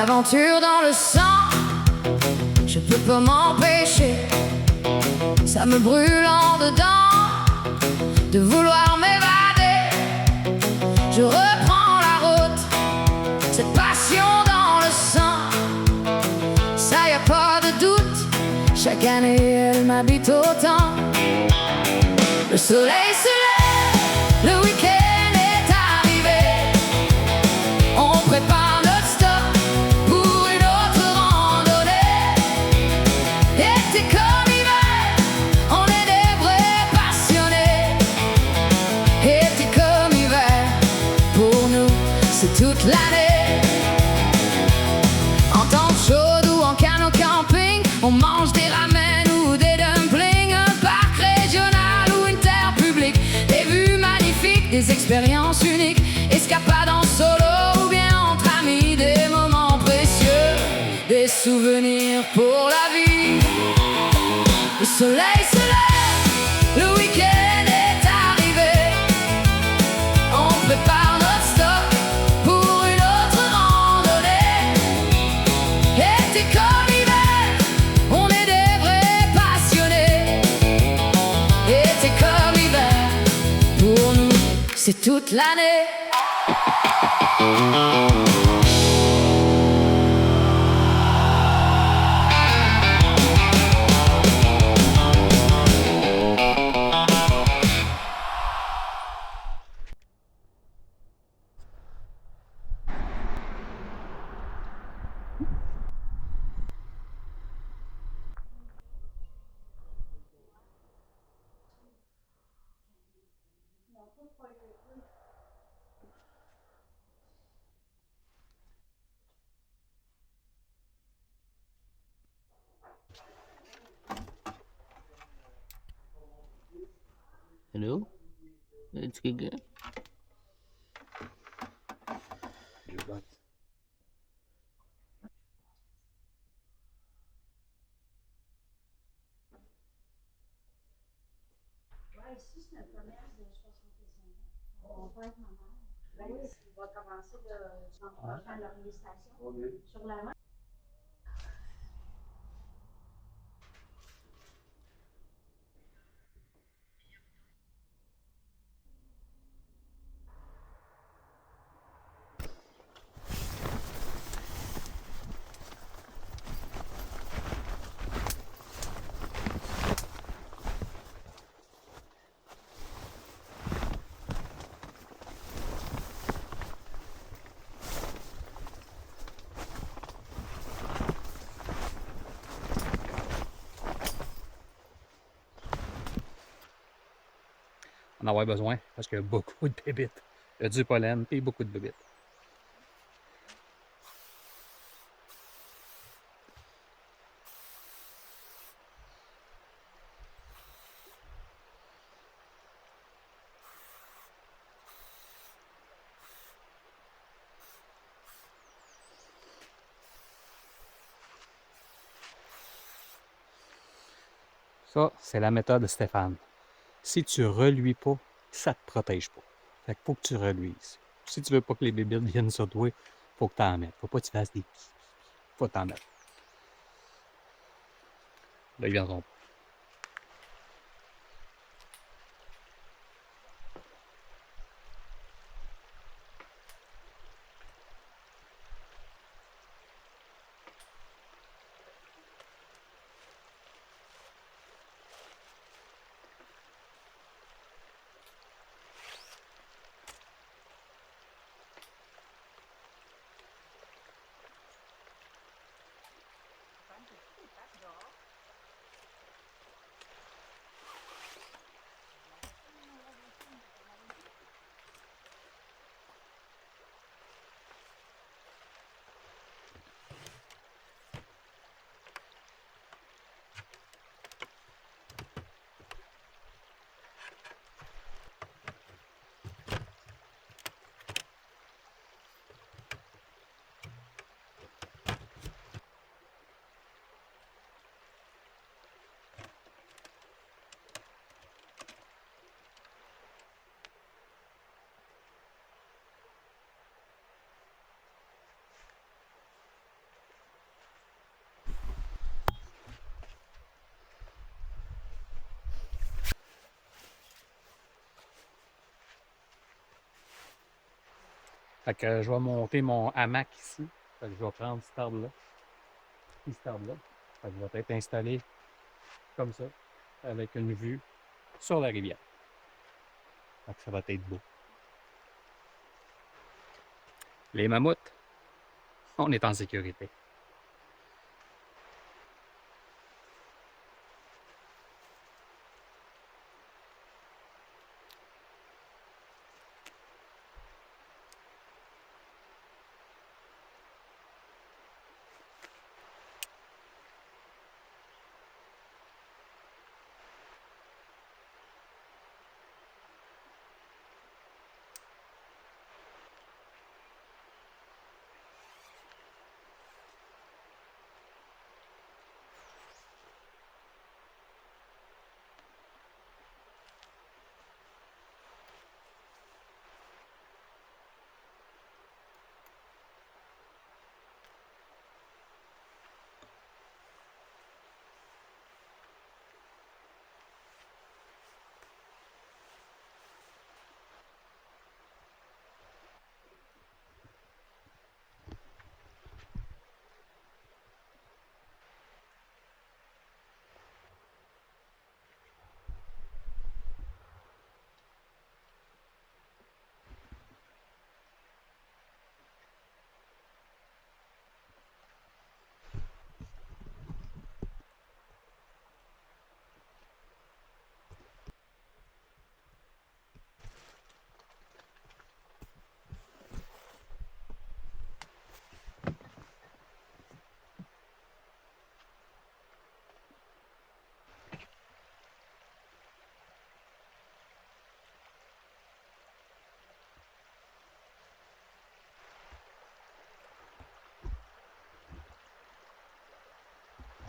L'aventure dans le sang, je peux pas m'empêcher. Ça me brûle en dedans de vouloir m'évader. Je reprends la route, cette passion dans le sang. Ça y a pas de doute, chaque année elle m'habite autant. Le soleil se lève, le week-end est arrivé. On prépare notre stop pour une autre randonnée. Été comme hiver, on est des vrais passionnés. Été comme hiver, pour nous c'est toute l'année. En temps chaud ou en canot camping, on mange des ramen ou des dumplings. Un parc régional ou une terre publique, des vues magnifiques, des expériences uniques. Escapades en solo ou bien entre amis, des moments précieux, des souvenirs pour la vie. Le soleil se lève, le week-end est arrivé. On prépare notre stop pour une autre randonnée. Été comme hiver, on est des vrais passionnés. Été comme hiver, pour nous c'est toute l'année. Hello? It's good. Ici, c'est un commerce de 65 ans. On va être ma mère. Oui, il va commencer le dimanche prochain à l'organisation sur la main. En avoir besoin parce qu'il y a beaucoup de bébites. Il y a du pollen et beaucoup de bébites. Ça, c'est la méthode Stéphane. Si tu reluis pas, ça te protège pas. Fait qu'il faut que tu reluises. Si tu veux pas que les bébites viennent sur toi, faut que tu en mettes. Faut pas que tu fasses des... Faut t'en mettre. Là, ils viendront pas. Fait que je vais monter mon hamac ici. Fait que je vais prendre cet arbre-là. Puis cet arbre-là. Fait que je vais être installé comme ça, avec une vue sur la rivière. Fait que ça va être beau. Les mammouths, on est en sécurité.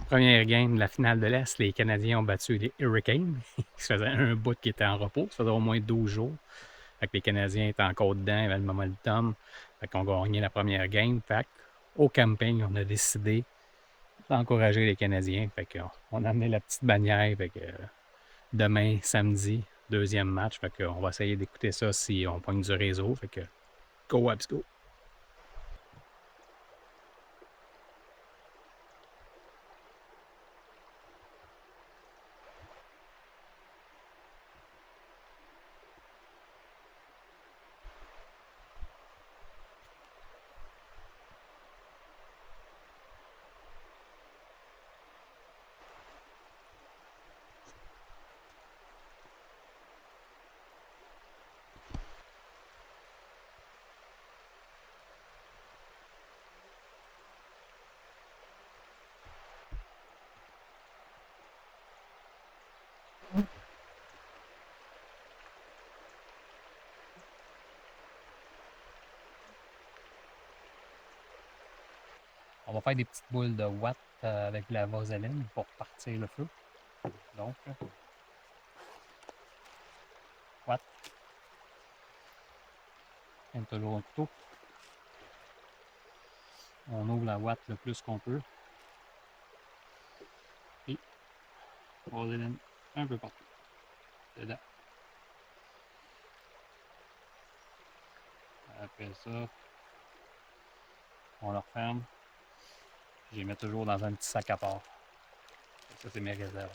Première game de la finale de l'Est, les Canadiens ont battu les Hurricanes. Ça faisait un bout qui était en repos, ça faisait au moins 12 jours. Fait que les Canadiens étaient encore dedans, il y avait le momentum. Fait qu'on gagnait la première game. Fait au camping, on a décidé d'encourager les Canadiens. Fait qu'on a amené la petite bannière. Fait que demain, samedi, deuxième match. Fait qu'on va essayer d'écouter ça si on pogne du réseau. Fait que go Habs go! On va faire des petites boules de watts avec la vaseline pour partir le feu. Donc, watt. On a toujours un couteau. On ouvre la watt le plus qu'on peut. Et vaseline un peu partout. Dedans. Après ça, on le referme. Je les mets toujours dans un petit sac à part. Ça, c'est mes réserves.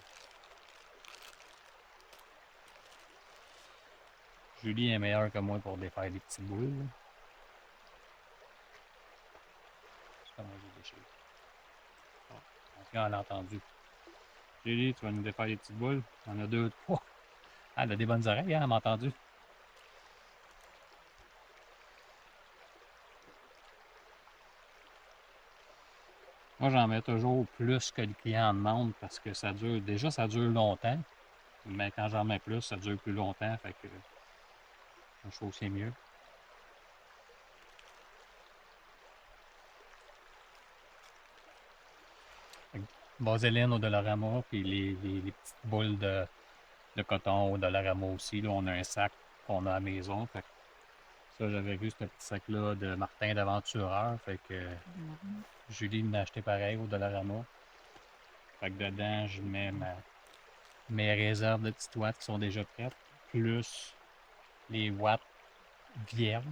Julie est meilleure que moi pour défaire des petites boules. C'est comment j'ai déchiré. Bon, en tout cas, elle a entendu. Julie, tu vas nous défaire des petites boules. On en a 2, 3. Ah, elle a des bonnes oreilles, hein, elle m'a entendu. Moi, j'en mets toujours plus que le client en demande parce que ça dure. Déjà, ça dure longtemps. Mais quand j'en mets plus, ça dure plus longtemps. Fait que je trouve que c'est mieux. Vaseline au Dollarama, puis les petites boules de coton au Dollarama aussi. Là, on a un sac qu'on a à la maison. Fait que ça, j'avais vu ce petit sac-là de Martin d'Aventureur. Fait que Julie m'a acheté pareil au Dollarama. Fait que dedans, je mets mes réserves de petites watts qui sont déjà prêtes, plus les watts vierges.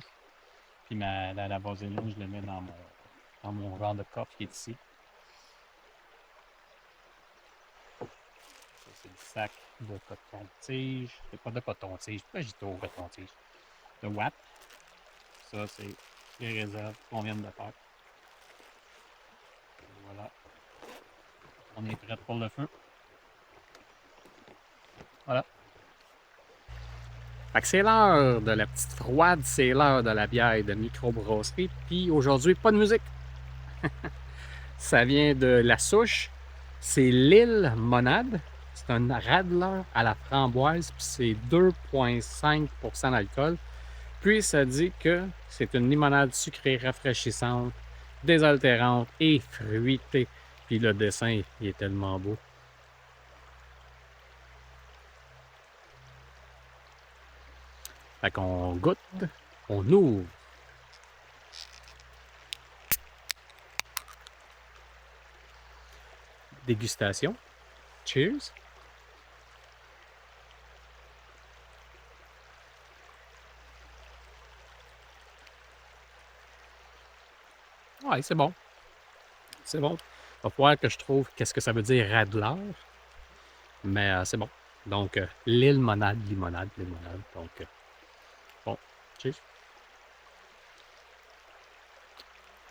Puis la vaseline, je le mets dans mon genre de coffre qui est ici. Ça, c'est le sac de coton-tige. C'est pas de coton-tige. Pourquoi j'ai dit au coton-tige? De Watt. Ça, c'est les réserves qu'on vient de faire. Voilà. On est prêt pour le feu. Voilà. Fait que c'est l'heure de la petite froide, c'est l'heure de la bière de microbrasserie. Puis aujourd'hui, pas de musique. Ça vient de La Souche. C'est l'île Monade. C'est un radler à la framboise, puis c'est 2,5% d'alcool. Puis ça dit que c'est une limonade sucrée, rafraîchissante, désaltérante et fruitée. Puis le dessin, il est tellement beau. Fait qu'on goûte, on ouvre. Dégustation. Cheers. Ouais, c'est bon. C'est bon. Il va falloir que je trouve qu'est-ce que ça veut dire radler. Mais c'est bon. Donc, l'île Monade, limonade. Donc, bon, cheers.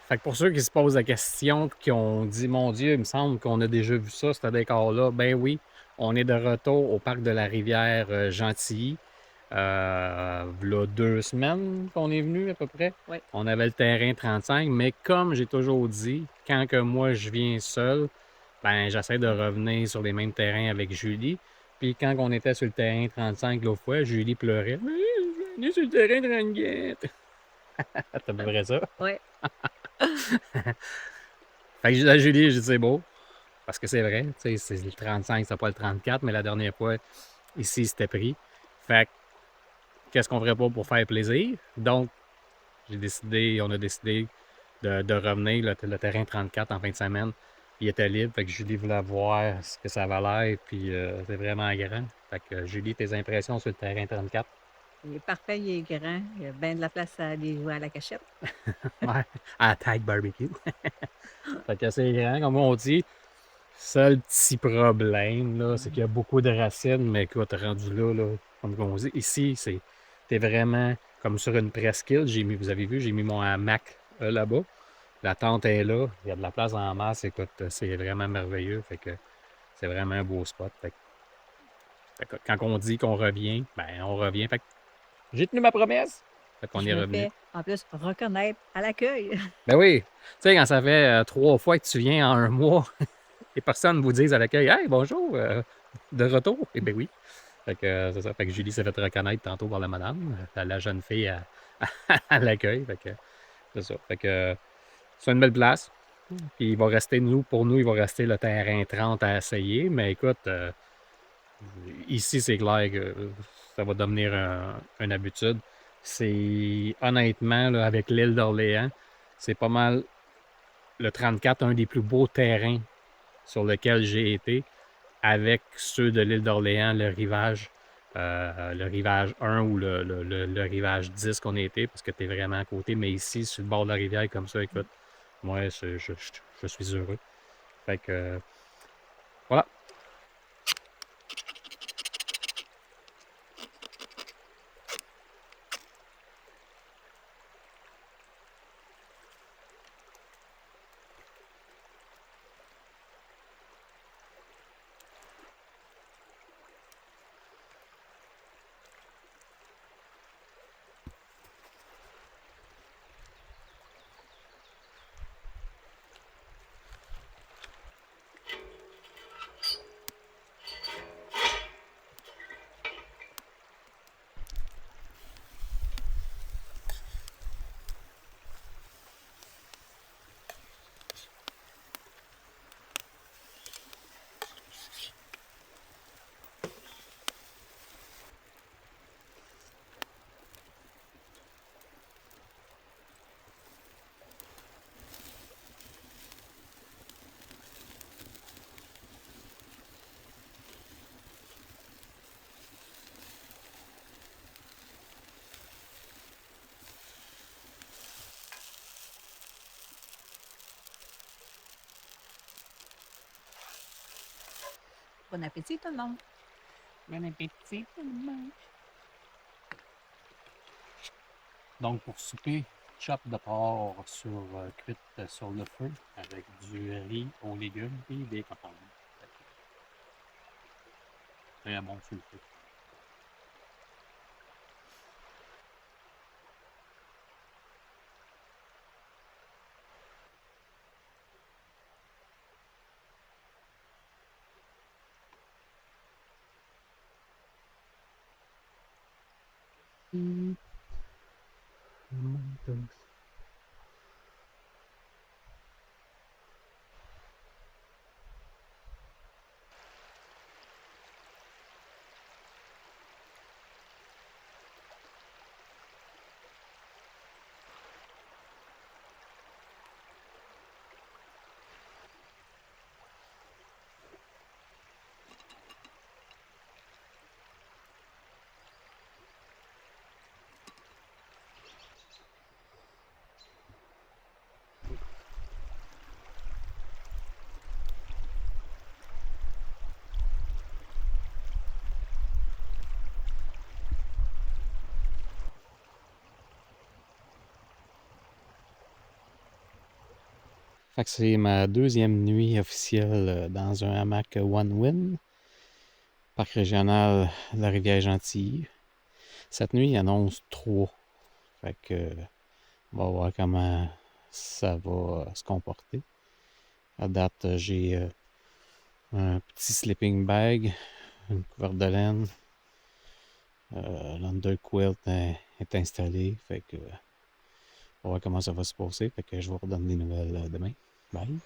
Fait que pour ceux qui se posent la question, qui ont dit, mon Dieu, il me semble qu'on a déjà vu ça, ce décor-là. Ben oui, on est de retour au parc de la rivière Gentilly. Là, 2 semaines qu'on est venu à peu près. Oui. On avait le terrain 35, mais comme j'ai toujours dit, quand que moi je viens seul, ben j'essaie de revenir sur les mêmes terrains avec Julie. Puis quand on était sur le terrain 35 l'autre fois, Julie pleurait. Mais je viens sur le terrain 34. T'as à peu près ça? Oui. Fait que j'ai dit à Julie, j'ai dit c'est beau. Parce que c'est vrai, tu sais, c'est le 35, c'est pas le 34, mais la dernière fois, ici, c'était pris. Fait que, qu'est-ce qu'on ferait pas pour faire plaisir? Donc, on a décidé de revenir le terrain 34 en fin de semaine. Il était libre, fait que Julie voulait voir ce que ça avait l'air, puis c'est vraiment grand. Fait que Julie, tes impressions sur le terrain 34? Il est parfait, il est grand. Il y a bien de la place à aller jouer à la cachette. Ouais, à Tag Barbecue. Fait que c'est grand, comme on dit. Seul petit problème, là, c'est qu'il y a beaucoup de racines, mais écoute, rendu là, comme on dit, ici, t'es vraiment comme sur une presqu'île. Vous avez vu, j'ai mis mon hamac là-bas. La tente est là, il y a de la place en masse, écoute, c'est vraiment merveilleux. Fait que c'est vraiment un beau spot. Fait que quand on dit qu'on revient, ben on revient. Fait que j'ai tenu ma promesse. Fait qu'on Je est me revenu. fais, en plus, reconnaître à l'accueil. Ben oui, tu sais, quand ça fait 3 fois que tu viens en un mois, et personne ne vous dise à l'accueil, hey, bonjour, de retour. Eh bien oui. Fait que c'est ça. Fait que Julie s'est fait reconnaître tantôt par la madame, la jeune fille à l'accueil. Fait que c'est ça. Fait que c'est une belle place. Puis il va rester, pour nous, il va rester le terrain 30 à essayer. Mais écoute, ici, c'est clair que ça va devenir une habitude. C'est honnêtement, là, avec l'île d'Orléans, c'est pas mal le 34, un des plus beaux terrains sur lequel j'ai été, avec ceux de l'île d'Orléans, le rivage 1 ou le rivage 10 qu'on a été, parce que tu es vraiment à côté. Mais ici, sur le bord de la rivière, comme ça, écoute, moi, je suis heureux. Fait que, voilà. Bon appétit tout le monde! Bon appétit, tout le monde. Donc, pour souper, chop de porc cuite sur le feu avec du riz aux légumes et des concombres. Très bon sur le feu. Fait que c'est ma deuxième nuit officielle dans un hamac One Win, parc régional de la Rivière-Gentilly. Cette nuit, il annonce 3. Fait que on va voir comment ça va se comporter. À date, j'ai un petit sleeping bag, une couverte de laine. L'underquilt est installé. Fait que on va voir comment ça va se passer. Fait que je vous redonne des nouvelles demain. Bye!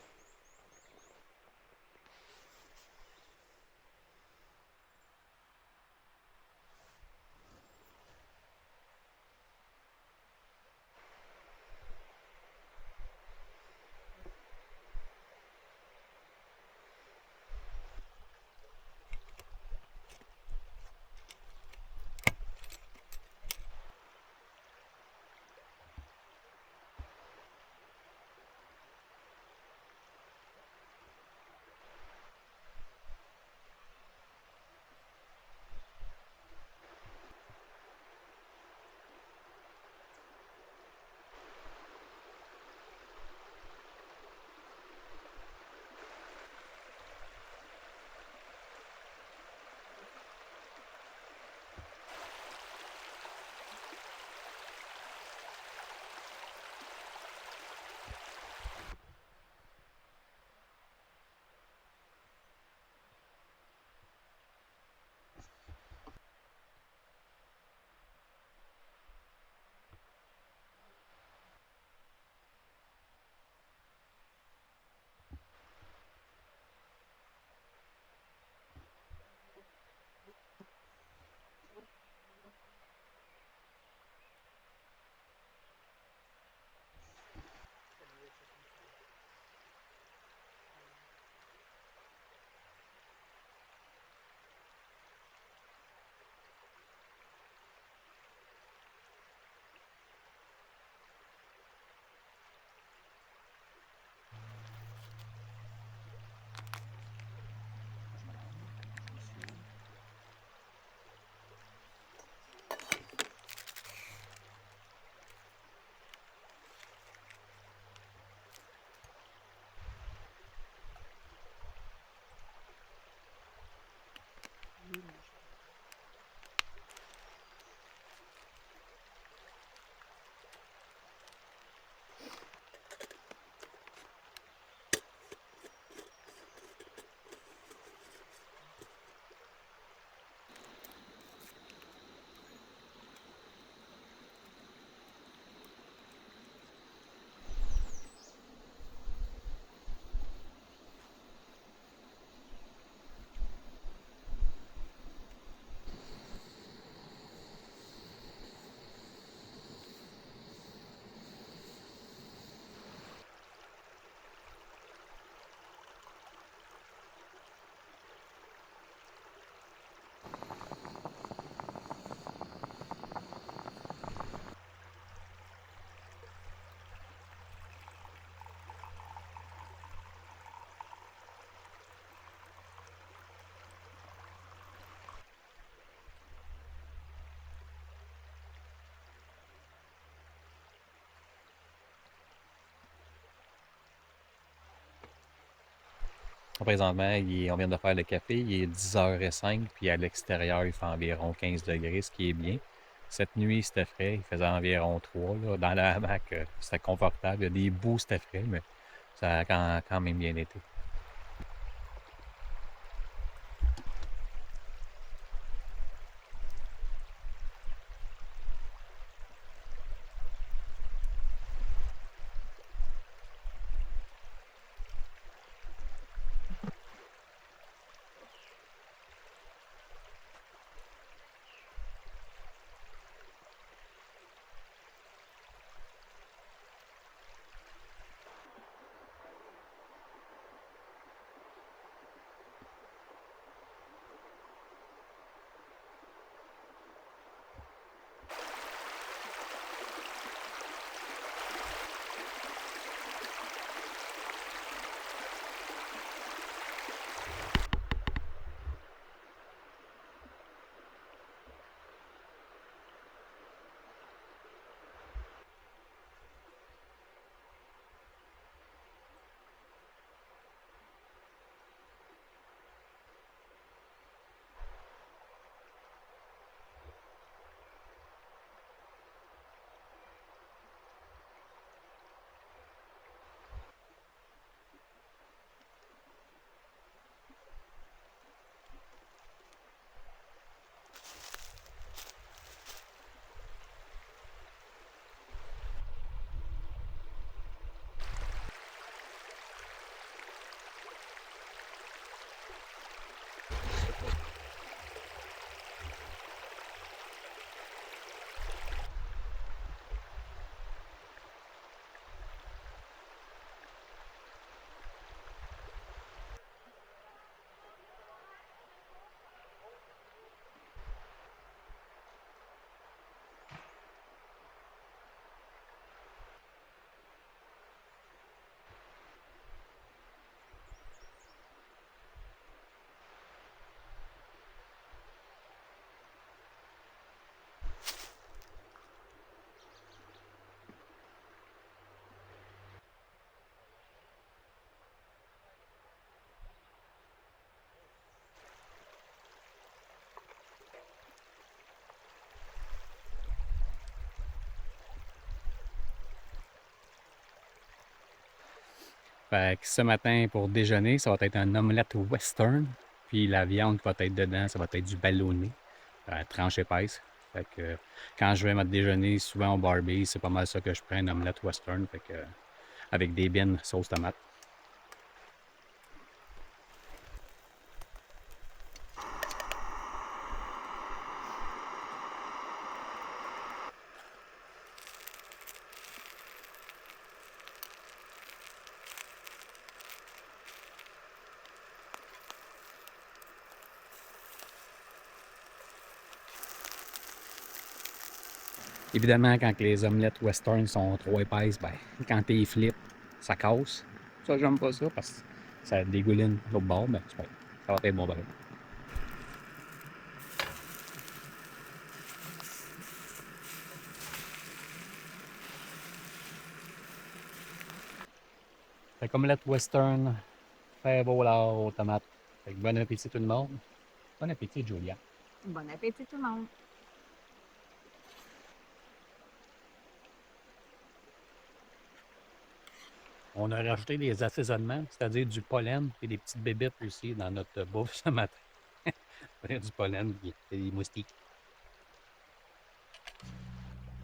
Présentement, on vient de faire le café, il est 10h05, puis à l'extérieur, il fait environ 15 degrés, ce qui est bien. Cette nuit, c'était frais, il faisait environ 3. Là. Dans le hamac, c'était confortable. Il y a des bouts, c'était frais, mais ça a quand même bien été. Fait que ce matin, pour déjeuner, ça va être un omelette western. Puis la viande qui va être dedans, ça va être du ballonné, tranche épaisse. Fait que quand je vais me déjeuner, souvent au Barbie, c'est pas mal ça que je prends, un omelette western. Fait que, avec des bines sauce tomate. Évidemment, quand les omelettes western sont trop épaisses, ben, quand tu les flippes, ça casse. Ça, j'aime pas ça parce que ça dégouline l'autre bord, mais c'est pas grave. Ça va être bon pareil. Fait que omelette western, fait beau là aux tomates. Fait que bon appétit tout le monde. Bon appétit, Julia. Bon appétit tout le monde. On a rajouté des assaisonnements, c'est-à-dire du pollen et des petites bébêtes aussi dans notre bouffe ce matin. Du pollen et des moustiques.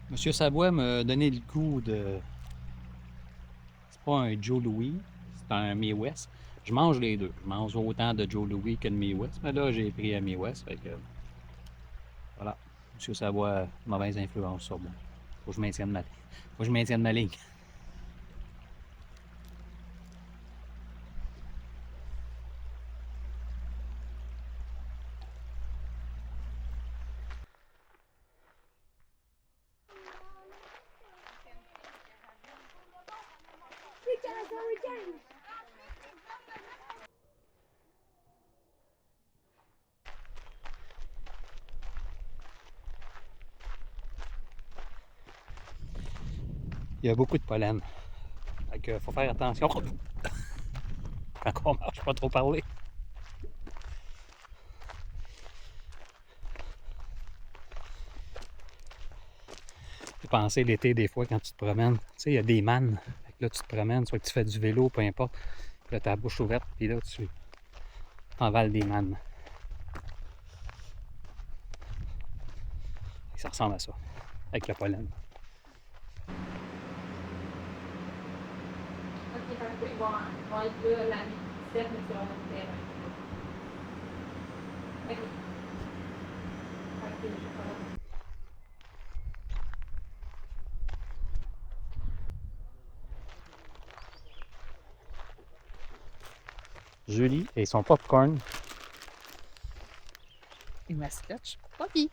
Monsieur Savoie m'a donné le goût de... C'est pas un Joe Louis, c'est un Mae West. Je mange les deux. Je mange autant de Joe Louis que de Mae West. Mais là, j'ai pris un Mae West. Fait que... Voilà. Monsieur Savoie, mauvaise influence sur moi. Faut que je maintienne ma ligne. Il y a beaucoup de pollen. Fait que faut faire attention. quand on marche, pas trop parler. J'ai pensé l'été, des fois, quand tu te promènes, tu sais, il y a des mannes. Fait que là, tu te promènes, soit que tu fais du vélo, peu importe. Là, t'as la bouche ouverte, puis là, tu envales des mannes. Et ça ressemble à ça, avec le pollen. Ok, parce qu'ils vont être là l'année 17, mais sur un autre terrain. Ok. Fait que je sais pas. Julie et son popcorn. Et ma scotch. Poppy.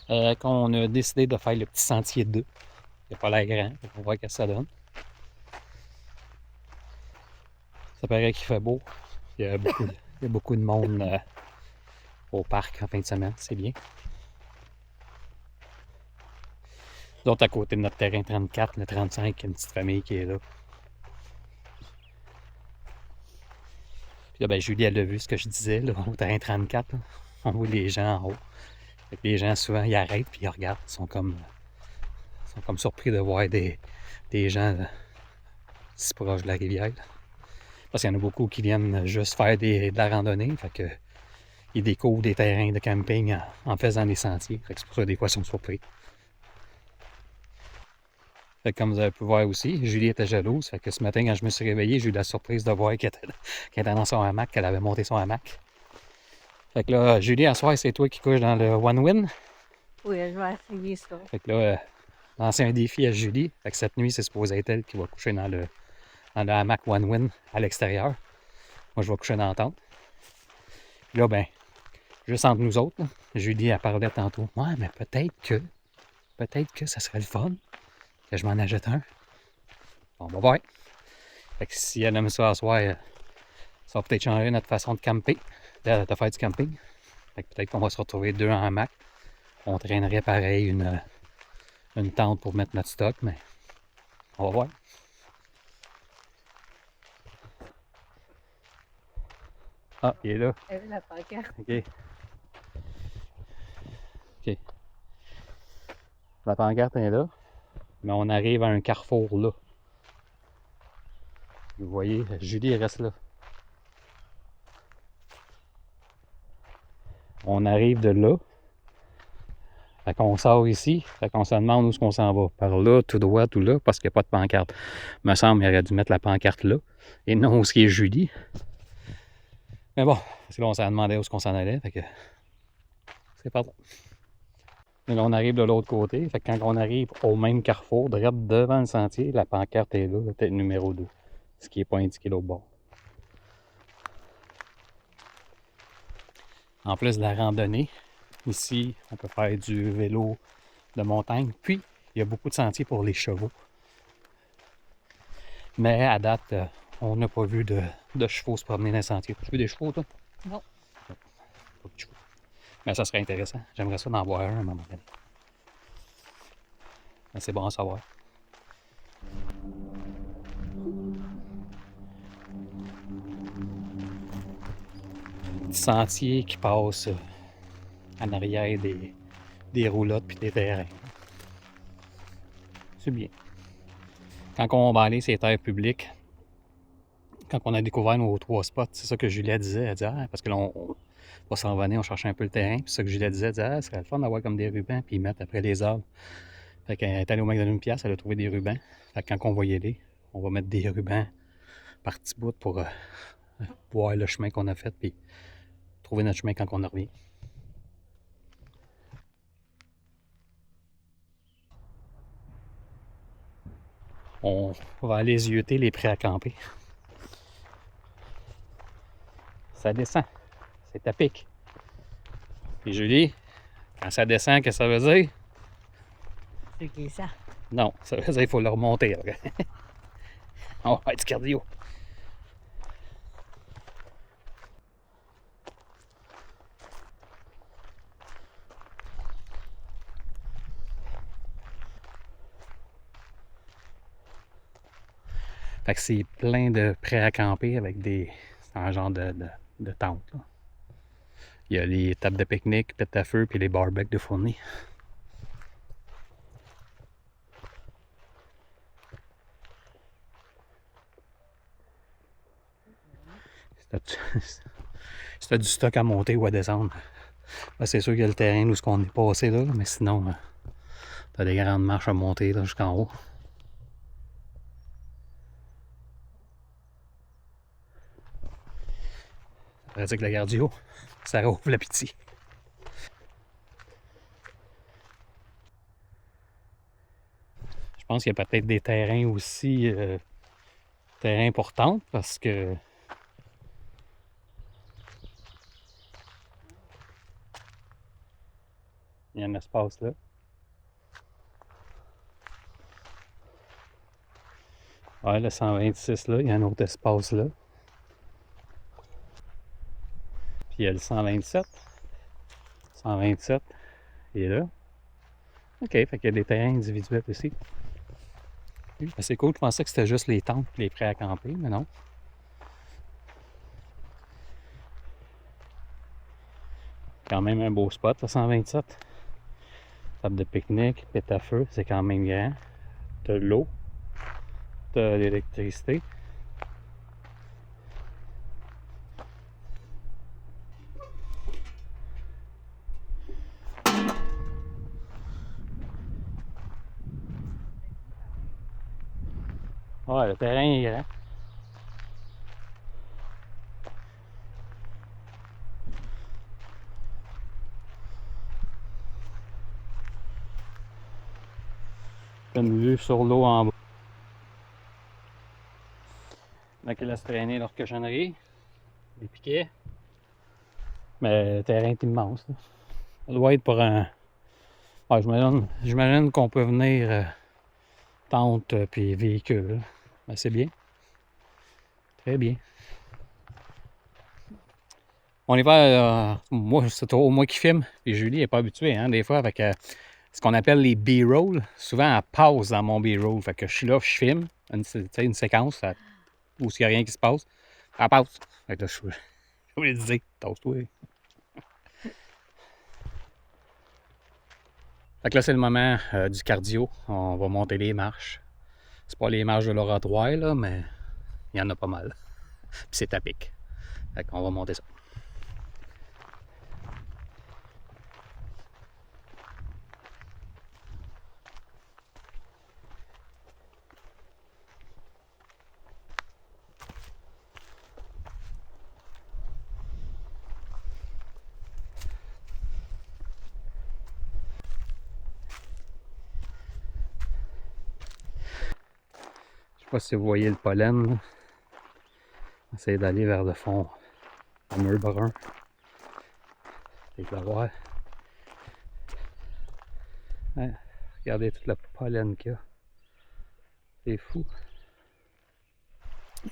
Quand on a décidé de faire le petit sentier 2, il n'a pas l'air grand, on va voir ce que ça donne. Ça paraît qu'il fait beau. Il y a beaucoup de monde au parc en fin de semaine, c'est bien. D'autres à côté de notre terrain 34, le 35, il y a une petite famille qui est là. Puis là, ben, Julie, elle a vu ce que je disais, là, au terrain 34, là, on voit les gens en haut. Fait que les gens, souvent, ils arrêtent puis ils regardent. Ils sont comme surpris de voir des gens là, si proches de la rivière. Là. Parce qu'il y en a beaucoup qui viennent juste faire de la randonnée. Fait que ils découvrent des terrains de camping en faisant des sentiers. Fait que c'est pour ça que des fois, ils sont surpris. Fait que comme vous avez pu voir aussi, Julie était jalouse. Fait que ce matin, quand je me suis réveillé, j'ai eu la surprise de voir qu'elle était dans son hamac, qu'elle avait monté son hamac. Fait que là, Julie, à soir, c'est toi qui couches dans le One Win. Oui, je vais essayer ça. Fait que là, lancer un défi à Julie. Fait que cette nuit, c'est supposé être elle qui va coucher dans le hamac One Win à l'extérieur. Moi, je vais coucher dans la tente. Puis là, ben, juste entre nous autres, là, Julie, elle parlait tantôt. Ouais, mais peut-être que ça serait le fun que je m'en achète un. On va voir. Fait que si elle aime ça à soir, ça va peut-être changer notre façon de camper, de faire du camping. Fait que peut-être qu'on va se retrouver deux en hamac. On traînerait pareil une tente pour mettre notre stock, mais on va voir. Ah, il est là. Elle est la pancarte. OK. OK. La pancarte est là, mais on arrive à un carrefour là. Vous voyez, Julie reste là. On arrive de là. Fait qu'on sort ici. Fait qu'on se demande où est-ce qu'on s'en va. Par là, tout droit, tout là, parce qu'il n'y a pas de pancarte. Il me semble qu'il aurait dû mettre la pancarte là. Et non où est Julie. Mais bon, parce que là, on s'en demandait où est-ce qu'on s'en allait. Fait que c'est pas bon. Et là, on arrive de l'autre côté. Fait que quand on arrive au même carrefour, direct devant le sentier, la pancarte est là, la tête numéro 2. Ce qui n'est pas indiqué l'autre bord. En plus de la randonnée, ici, on peut faire du vélo de montagne. Puis, il y a beaucoup de sentiers pour les chevaux. Mais à date, on n'a pas vu de chevaux se promener dans les sentiers. Tu as vu des chevaux, toi? Non. Pas de chevaux. Mais ça serait intéressant. J'aimerais ça d'en voir un à un moment donné. Mais c'est bon à savoir. Des sentiers qui passent en arrière des roulottes puis des terrains. C'est bien. Quand on va aller sur les terres publiques, quand on a découvert nos 3 spots, c'est ça que Julia disait. Elle disait, parce que là, on va s'en venir, on cherchait un peu le terrain. Puis c'est ça que Julia disait, elle disait, ce serait le fun d'avoir comme des rubans puis ils mettent après les arbres. Fait qu'elle est allée au magasin d'une pièce, elle a trouvé des rubans. Fait que quand on va y aller, on va mettre des rubans par petits bouts pour voir le chemin qu'on a fait puis trouver notre chemin quand on en revient. On va aller zioter les prêts à camper. Ça descend. C'est à pic. Et Julie, quand ça descend, qu'est-ce que ça veut dire? C'est qui ça? Non, ça veut dire qu'il faut le remonter. On va faire du cardio. Fait Fait que c'est plein de prêts à camper avec un genre de tente. Là. Il y a les tables de pique-nique, pêtes à feu, puis les barbecues de fournis. Si t'as du stock à monter ou à descendre, là, c'est sûr qu'il y a le terrain où on est passé là, mais sinon, t'as des grandes marches à monter là, jusqu'en haut. Ça pratique le cardio, ça rouvre l'appétit. Je pense qu'il y a peut-être des terrains aussi, terrains importants, parce que il y a un espace là. Ouais, le 126 là, il y a un autre espace là. Puis il y a le 127. 127, il est là. OK, fait qu'il y a des terrains individuels ici. C'est cool, je pensais que c'était juste les tentes et les prêts à camper, mais non. Quand même un beau spot, le 127. Table de pique-nique, pête à feu, c'est quand même grand. T'as de l'eau, t'as l'électricité. Ouais, le terrain est grand. Une vue sur l'eau en bas. Donc, il laisse traîner leur cochonnerie, les piquets. Mais le terrain est immense. Là. Ça doit être pour un. Ouais, j'imagine qu'on peut venir tente puis véhicule. Ben, c'est bien. Très bien. On y va, moi, c'est trop moi qui filme, et Julie n'est pas habituée, hein, des fois, avec ce qu'on appelle les B-roll. Souvent, elle pause dans mon B-roll. Fait que je suis là, je filme une séquence où il n'y a rien qui se passe. Elle passe. Fait que là, je voulais te dire, tasse-toi. Fait que là, c'est le moment du cardio. On va monter les marches. C'est pas les marches de l'oratoire, là, mais il y en a pas mal. Puis c'est à pic. Fait qu'on va monter ça. Je sais pas si vous voyez le pollen. Là. Essayer d'aller vers le fond. Le mur brun. Et de voir. Ouais, regardez tout le pollen qu'il y a. C'est fou.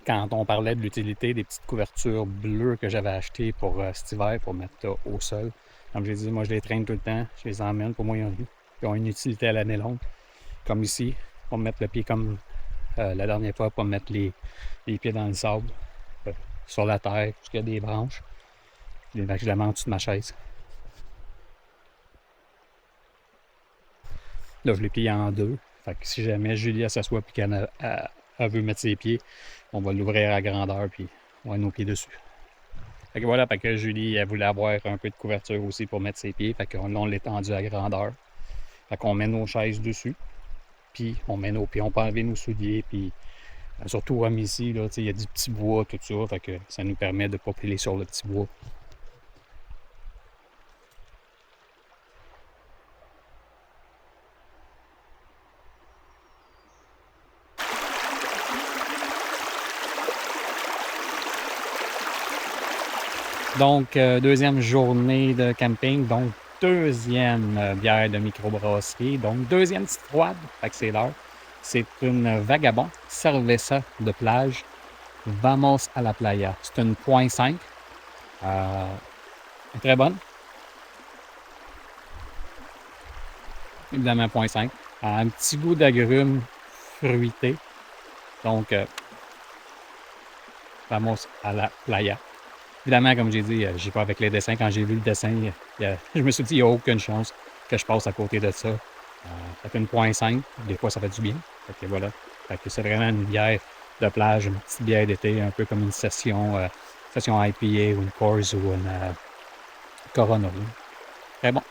Quand on parlait de l'utilité des petites couvertures bleues que j'avais achetées pour cet hiver pour mettre au sol, comme j'ai dit, moi je les traîne tout le temps, je les emmène. Pour moi, ils ont une utilité à l'année longue. Comme ici, pour mettre le pied comme la dernière fois, pour mettre les pieds dans le sable, sur la terre, parce qu'il y a des branches. Je la mets en dessous de ma chaise. Là, je l'ai plié en deux. Fait que si jamais Julie s'assoit et qu'elle veut mettre ses pieds, on va l'ouvrir à grandeur puis on va nos pieds dessus. Fait que voilà, fait que Julie, elle voulait avoir un peu de couverture aussi pour mettre ses pieds. Fait qu'on l'a étendu à grandeur. Fait qu'on met nos chaises dessus. Puis on met nos pieds, on peut enlever nos souliers. Puis surtout comme ici, là, il y a du petit bois, tout ça. Fait que ça nous permet de ne pas piler sur le petit bois. Donc, deuxième journée de camping, donc deuxième bière de microbrasserie, donc deuxième petite froide, fait que c'est l'heure. C'est une Vagabond Cerveza de plage, Vamos a la playa. C'est une 0.5, très bonne. Évidemment 0.5, un petit goût d'agrumes fruité, donc Vamos a la playa. Évidemment, comme j'ai dit, j'ai pas avec les dessins. Quand j'ai vu le dessin, je me suis dit, il n'y a aucune chance que je passe à côté de ça. Ça fait une 0.5. Des fois, ça fait du bien. Fait que voilà. Fait que c'est vraiment une bière de plage, une petite bière d'été, un peu comme une session IPA ou une Coors ou une Corona. Très bon.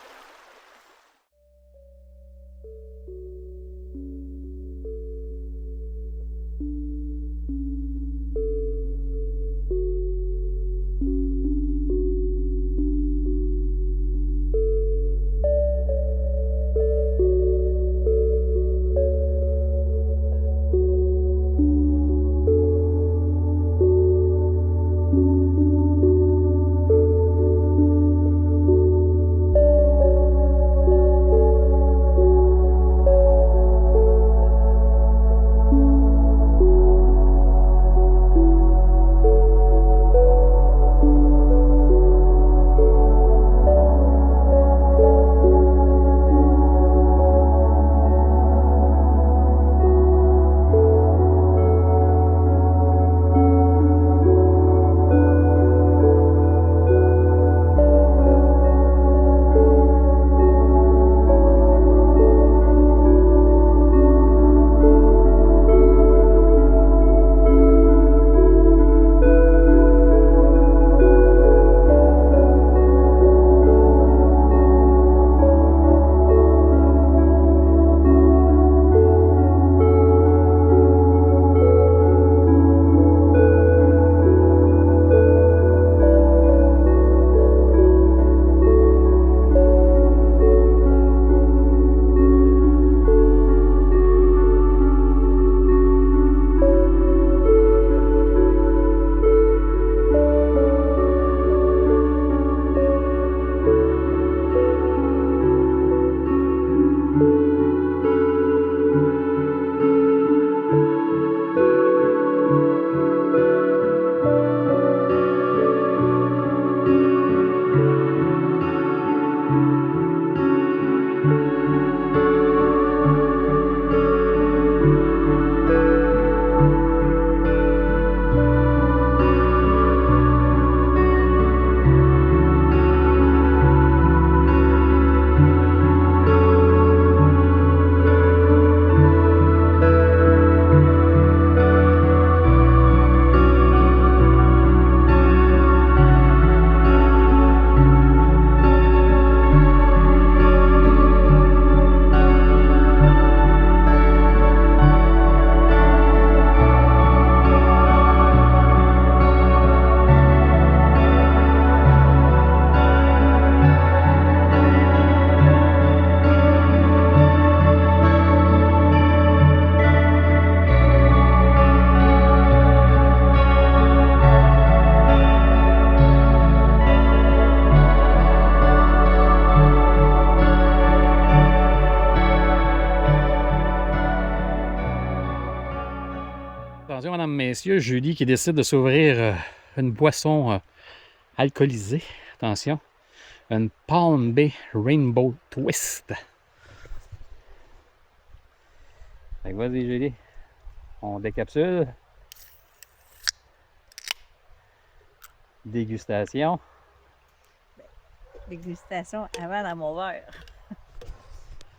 Attention, mesdames, messieurs, Julie qui décide de s'ouvrir une boisson alcoolisée. Attention, une Palm Bay Rainbow Twist. Fait que vas-y, Julie. On décapsule. Dégustation. Dégustation avant dans mon verre.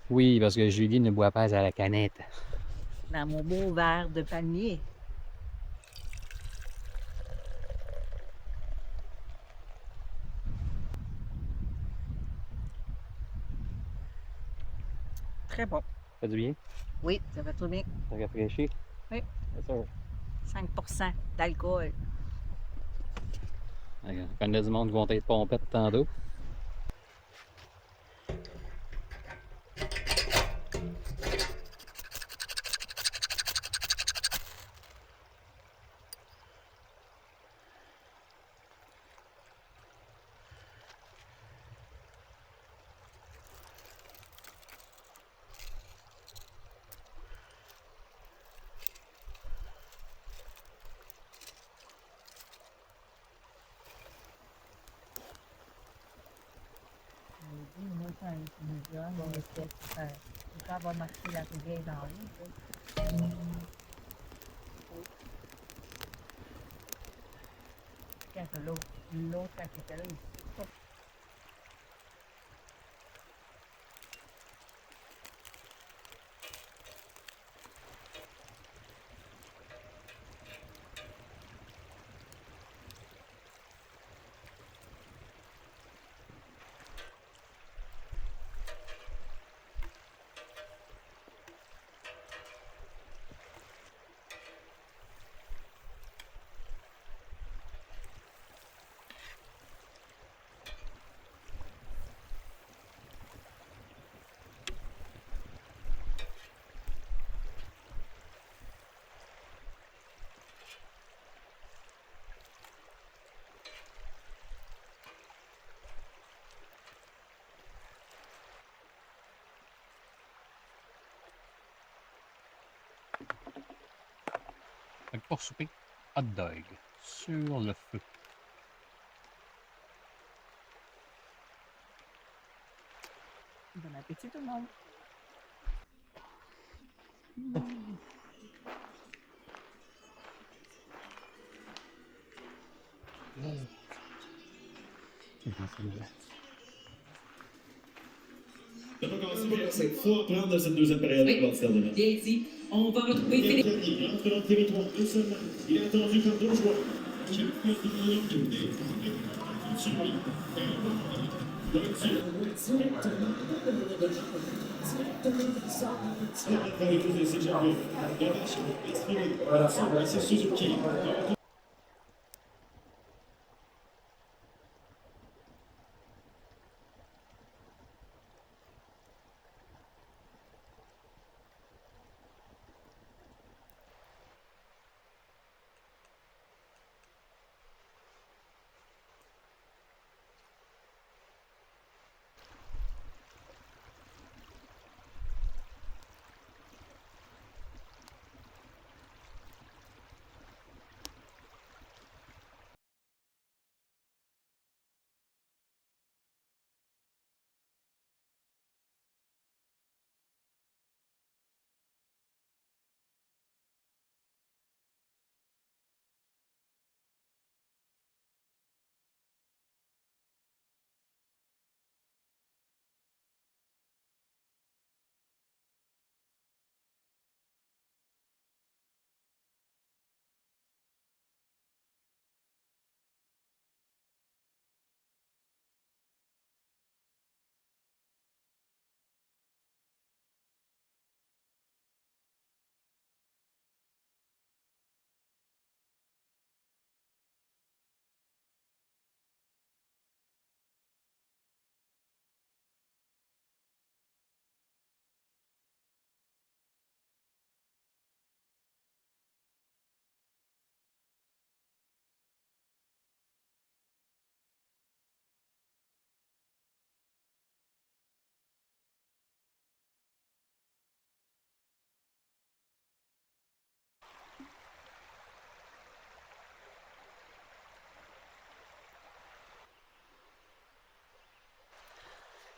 Oui, parce que Julie ne boit pas à la canette. Dans mon beau verre de palmier. Très bon. Ça fait du bien? Oui, ça fait très bien. Ça rafraîchit? Oui. Yes, sir. 5% d'alcool. On connaît du monde qui vont être pompettes tantôt. Moi, quand je suis jeune, on était quand on va marcher la rivière dans l'eau. quand l'autre, quand il était là, il dit pas. Fait que pour souper, hot dog sur le feu. Bon appétit tout le monde. On va commencer par cette fois prendre de cette deuxième période de partir de Bien dit. On va retrouver Philippe. Il entre dans le territoire de seulement. Il est attendu par deux joueurs. Qui peut devenir tourné. Sur lui. C'est Suzuki.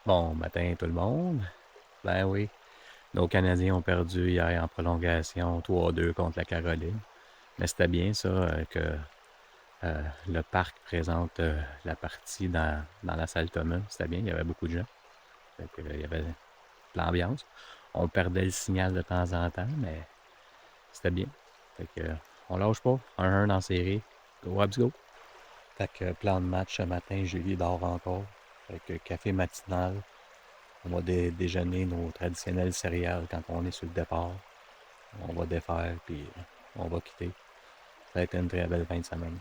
Bon matin tout le monde. Ben oui, nos Canadiens ont perdu hier en prolongation 3-2 contre la Caroline. Mais c'était bien ça que le parc présente la partie dans la salle commune. C'était bien, il y avait beaucoup de gens. Fait que, il y avait de l'ambiance. On perdait le signal de temps en temps, mais c'était bien. Fait que, on lâche pas. 1-1 dans la série. Go Habs go! Fait que plan de match ce matin, Julie dort encore. Fait que café matinal. On va déjeuner nos traditionnels céréales quand on est sur le départ. On va défaire, puis on va quitter. Ça a été une très belle fin de semaine.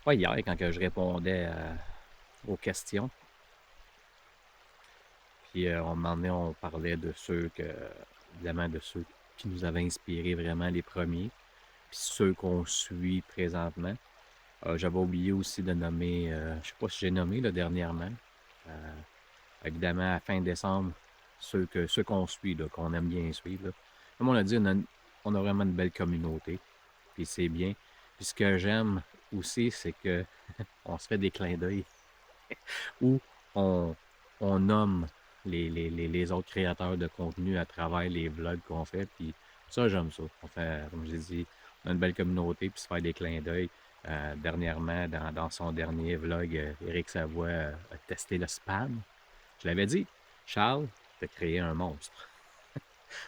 pas hier, quand que je répondais aux questions. Puis on demandait, on parlait de ceux évidemment, de ceux qui nous avaient inspirés vraiment les premiers, puis ceux qu'on suit présentement. J'avais oublié aussi de nommer, je ne sais pas si j'ai nommé là, dernièrement, évidemment à fin décembre, ceux qu'on suit, là, qu'on aime bien suivre. Là. Comme on a dit, on a vraiment une belle communauté, puis c'est bien. Puis ce que j'aime aussi, c'est que on se fait des clins d'œil où on nomme les autres créateurs de contenu à travers les vlogs qu'on fait. Puis ça, j'aime ça. On fait, comme j'ai dit, on a une belle communauté, puis se faire des clins d'œil. Dernièrement, dans son dernier vlog, Éric Savoie a testé le spam. Je l'avais dit, Charles, t'as créé un monstre.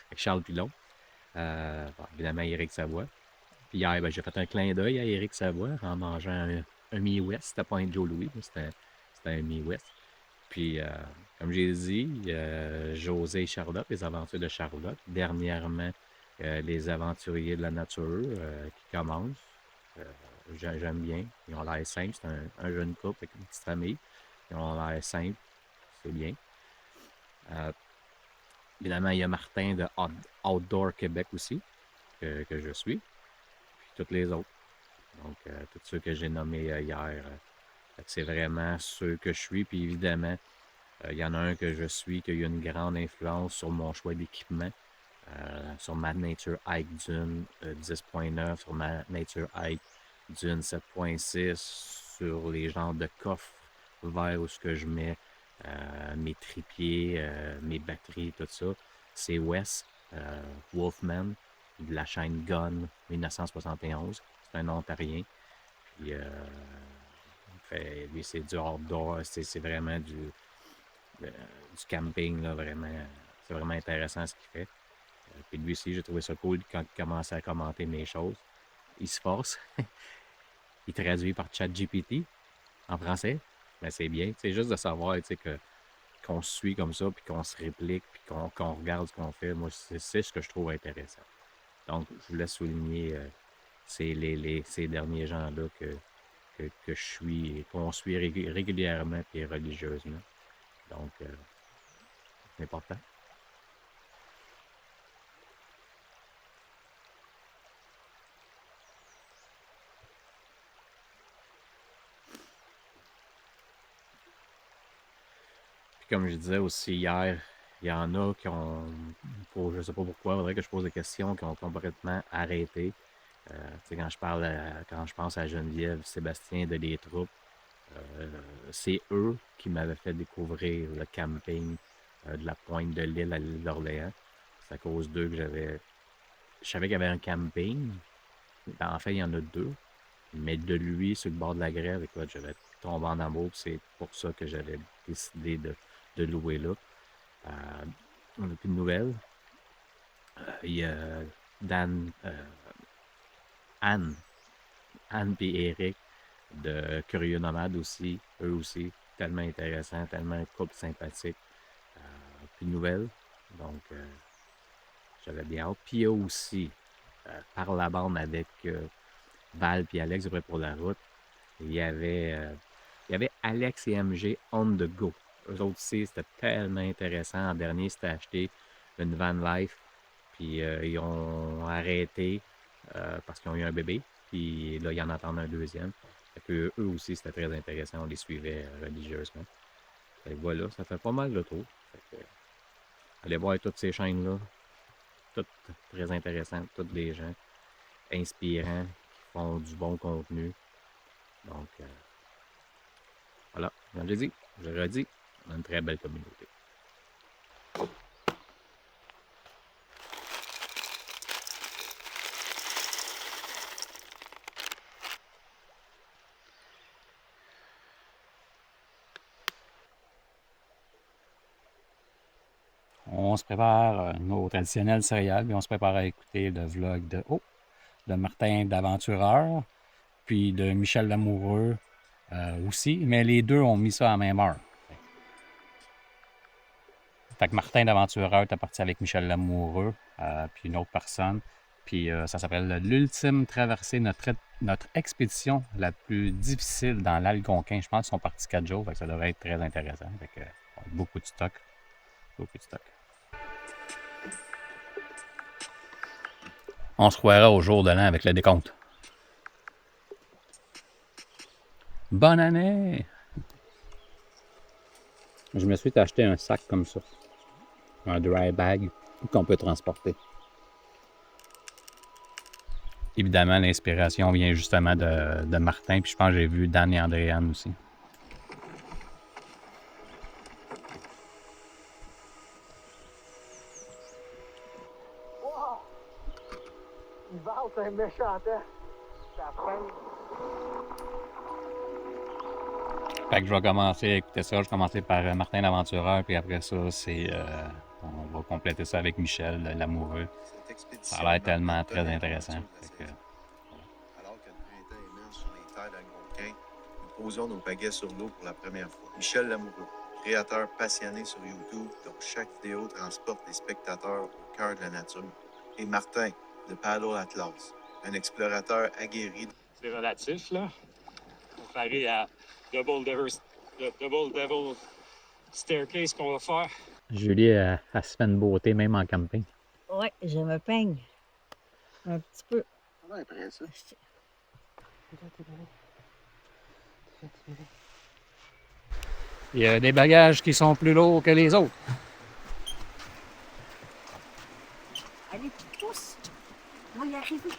Avec Charles Pilon. Bon, évidemment, Éric Savoie. Puis hier, ben, j'ai fait un clin d'œil à Éric Savoie en mangeant un Mi-West. C'était pas un Joe Louis, c'était un Mi-West. Puis, comme j'ai dit, José et Charlotte, les aventures de Charlotte. Dernièrement, les aventuriers de la nature qui commencent. J'aime bien. Ils ont l'air simples. C'est un jeune couple avec une petite famille. Ils ont l'air simples. C'est bien. Évidemment, il y a Martin de Outdoor Québec aussi, que je suis. Puis toutes les autres. Donc, tous ceux que j'ai nommés hier. C'est vraiment ceux que je suis. Puis évidemment, il y en a un que je suis qui a eu une grande influence sur mon choix d'équipement. Sur ma Nature Hike Dune 10.9, sur ma Nature Hike Dune 7.6, sur les genres de coffres verts où ce que je mets mes trépieds, mes batteries, tout ça. C'est Wes Wolfman de la chaîne Gun 1971. C'est un Ontarien. Puis lui, c'est du outdoor, c'est vraiment du camping, là, vraiment. C'est vraiment intéressant ce qu'il fait. Puis lui aussi, j'ai trouvé ça cool quand il commençait à commenter mes choses. Il se force. Il traduit par ChatGPT en français. Mais c'est bien. C'est juste de savoir qu'on se suit comme ça, puis qu'on se réplique, puis qu'on regarde ce qu'on fait. Moi, c'est ce que je trouve intéressant. Donc, je voulais souligner ces derniers gens-là que je suis et qu'on suit régulièrement et religieusement. Donc, c'est important. Puis comme je disais aussi hier, il y en a qui ont, je ne sais pas pourquoi, il faudrait que je pose des questions, qui ont complètement arrêté. Quand je pense à Geneviève, Sébastien de Les Troupes, c'est eux qui m'avaient fait découvrir le camping de la pointe de l'île à l'île d'Orléans. C'est à cause d'eux que je savais qu'il y avait un camping. En fait, il y en a deux. Mais de lui, sur le bord de la grève, écoute, j'avais tombé en amour. C'est pour ça que j'avais décidé de louer là. On n'a plus de nouvelles. Il y a Anne et Eric de Curieux Nomade aussi, eux aussi, tellement intéressants, tellement un couple sympathique. Plus de nouvelles, donc j'avais bien hâte. Puis il y a aussi, par la bande avec Val et Alex, prêt pour la route, il y avait Alex et MG on the go. Eux autres aussi, c'était tellement intéressant. En dernier, c'était acheté une van life, puis ils ont arrêté parce qu'ils ont eu un bébé, puis là, ils en attendent un deuxième. Fait que eux aussi, c'était très intéressant. On les suivait religieusement. Fait que voilà, ça fait pas mal le tour. Fait que, allez voir toutes ces chaînes-là. Toutes très intéressantes. Toutes des gens inspirants qui font du bon contenu. Donc, voilà. Comme j'ai dit, je le redis, on a une très belle communauté. On se prépare nos traditionnels céréales, puis on se prépare à écouter le vlog de Martin d'Aventureur, puis de Michel Lamoureux aussi, mais les deux ont mis ça à la même heure. Fait que Martin d'Aventureur était parti avec Michel Lamoureux, puis une autre personne, puis ça s'appelle l'ultime traversée notre expédition la plus difficile dans l'Algonquin. Je pense qu'ils sont partis 4 jours, fait que ça devrait être très intéressant. Fait que, beaucoup de stock. Beaucoup de stock. On se croira au jour de l'an avec le décompte. Bonne année! Je me suis acheté un sac comme ça. Un dry bag qu'on peut transporter. Évidemment, l'inspiration vient justement de Martin, puis je pense que j'ai vu Dan et Andréane aussi. L'hiver, c'est un méchant temps. Ça freine. Fait que je vais commencer à écouter ça. Je vais commencer par Martin l'Aventureur, puis après ça, c'est on va compléter ça avec Michel l'amoureux. Ça a l'air tellement très intéressant. Fait que, Alors que le printemps émerge sur les terres d'Algonquin, nous posons nos pagaies sur l'eau pour la première fois. Michel Lamoureux, créateur passionné sur YouTube, dont chaque vidéo transporte les spectateurs au cœur de la nature. Et Martin, de Paddle Atlas, un explorateur aguerri. C'est relatif, là. Comparé à Double Devil Staircase qu'on va faire. Julie, elle se fait une beauté même en camping. Ouais, je me peigne. Un petit peu. Ouais, après ça. Il y a des bagages qui sont plus lourds que les autres. Allez, pousse. On va y arriver.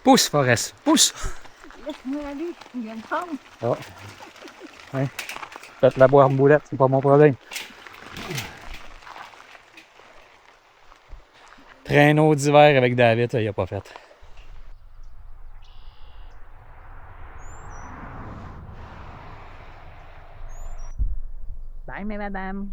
Pousse, Forrest, pousse! Laisse-moi aller. Il y a une femme. Oh. Ouais. Faites-la boire une boulette, c'est pas mon problème. Traîneau d'hiver avec David, il a pas fait. Bye, mes madames.